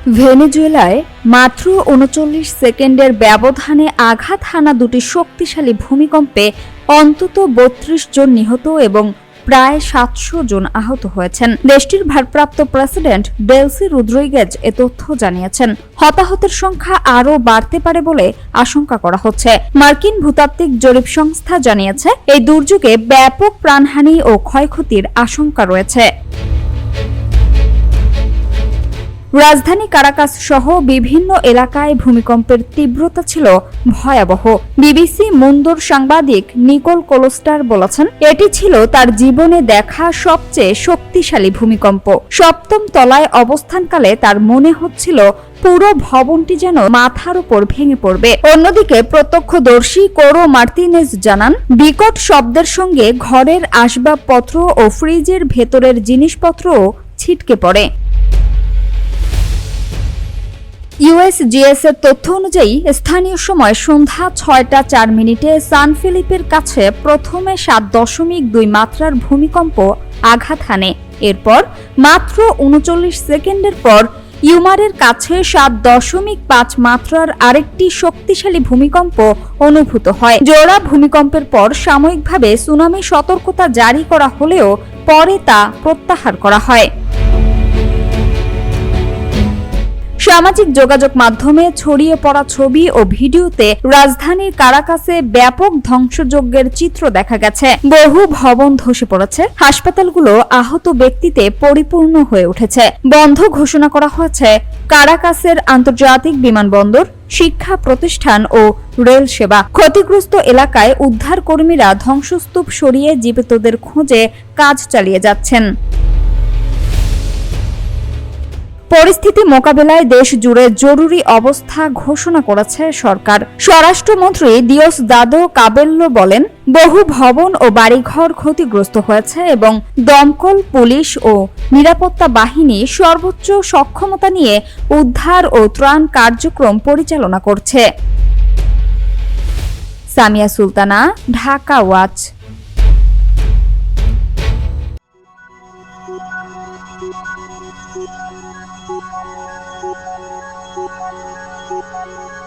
ভেনেজুয়েলায় মাত্র ৩৯ সেকেন্ডের ব্যবধানে আঘাত হানা দুটি শক্তিশালী ভূমিকম্পে অন্তত ৩২ জন নিহত এবং প্রায় ৭০০ জন আহত হয়েছেন। দেশটির ভারপ্রাপ্ত প্রেসিডেন্ট ডেলসি রদ্রিগেজ এ তথ্য জানিয়েছেন। হতাহতের সংখ্যা আরও বাড়তে পারে বলে আশঙ্কা করা হচ্ছে। মার্কিন ভূতাত্ত্বিক জরিপ সংস্থা জানিয়েছে, এই দুর্যোগে ব্যাপক প্রাণহানি ও ক্ষয়ক্ষতির আশঙ্কা রয়েছে। রাজধানী কারাকাস সহ বিভিন্ন এলাকায় ভূমিকম্পের তীব্রতা ছিল ভয়াবহ। বিবিসি মুন্দোর সাংবাদিক নিকোল কোলোস্টার বলেছেন, এটি ছিল তার জীবনে দেখা সবচেয়ে শক্তিশালী ভূমিকম্প। সপ্তম তলায় অবস্থানকালে তার মনে হচ্ছিল পুরো ভবনটি যেন মাথার উপর ভেঙে পড়বে। অন্যদিকে প্রত্যক্ষদর্শী কোরো মার্তিনেজ জানান, বিকট শব্দের সঙ্গে ঘরের আসবাবপত্র ও ফ্রিজের ভেতরের জিনিসপত্রও ছিটকে পড়ে। ইউএসজিএস এর তথ্য অনুযায়ী স্থানীয় সময় সন্ধ্যা ৬টা ৪ মিনিটে সান ফিলিপের কাছে প্রথমে ৭.২ মাত্রার ভূমিকম্প আঘাত হানে। এরপর মাত্র ৩৯ সেকেন্ডের পর ইউমারের কাছে ৭.৫ মাত্রার আরেকটি শক্তিশালী ভূমিকম্প অনুভূত হয়। জোড়া ভূমিকম্পের পর সাময়িকভাবে সুনামি সতর্কতা জারি করা হলেও পরে তা প্রত্যাহার করা হয়। সামাজিক যোগাযোগ মাধ্যমে ছড়িয়ে পড়া ছবি ও ভিডিওতে রাজধানীর কারাকাসে ব্যাপক ধ্বংসযজ্ঞের চিত্র দেখা গেছে। বহু ভবন ধসে পড়েছে, হাসপাতালগুলো আহত ব্যক্তিতে পরিপূর্ণ হয়ে উঠেছে। বন্ধ ঘোষণা করা হয়েছে কারাকাসের আন্তর্জাতিক বিমানবন্দর, শিক্ষা প্রতিষ্ঠান ও রেল সেবা। ক্ষতিগ্রস্ত এলাকায় উদ্ধার কর্মীরা ধ্বংসস্তূপ সরিয়ে জীবিতদের খোঁজে কাজ চালিয়ে যাচ্ছেন। পরিস্থিতি মোকাবেলায় দেশ জুড়ে জরুরি অবস্থা ঘোষণা করেছে সরকার। স্বরাষ্ট্রমন্ত্রী দিওসদাদো কাবেল্লো বলেন, বহু ভবন ও বাড়িঘর ক্ষতিগ্রস্ত হয়েছে এবং দমকল, পুলিশ ও নিরাপত্তা বাহিনী সর্বোচ্চ সক্ষমতা নিয়ে উদ্ধার ও ত্রাণ কার্যক্রম পরিচালনা করছে। Samia Sultana, Dhaka watch. Thank you.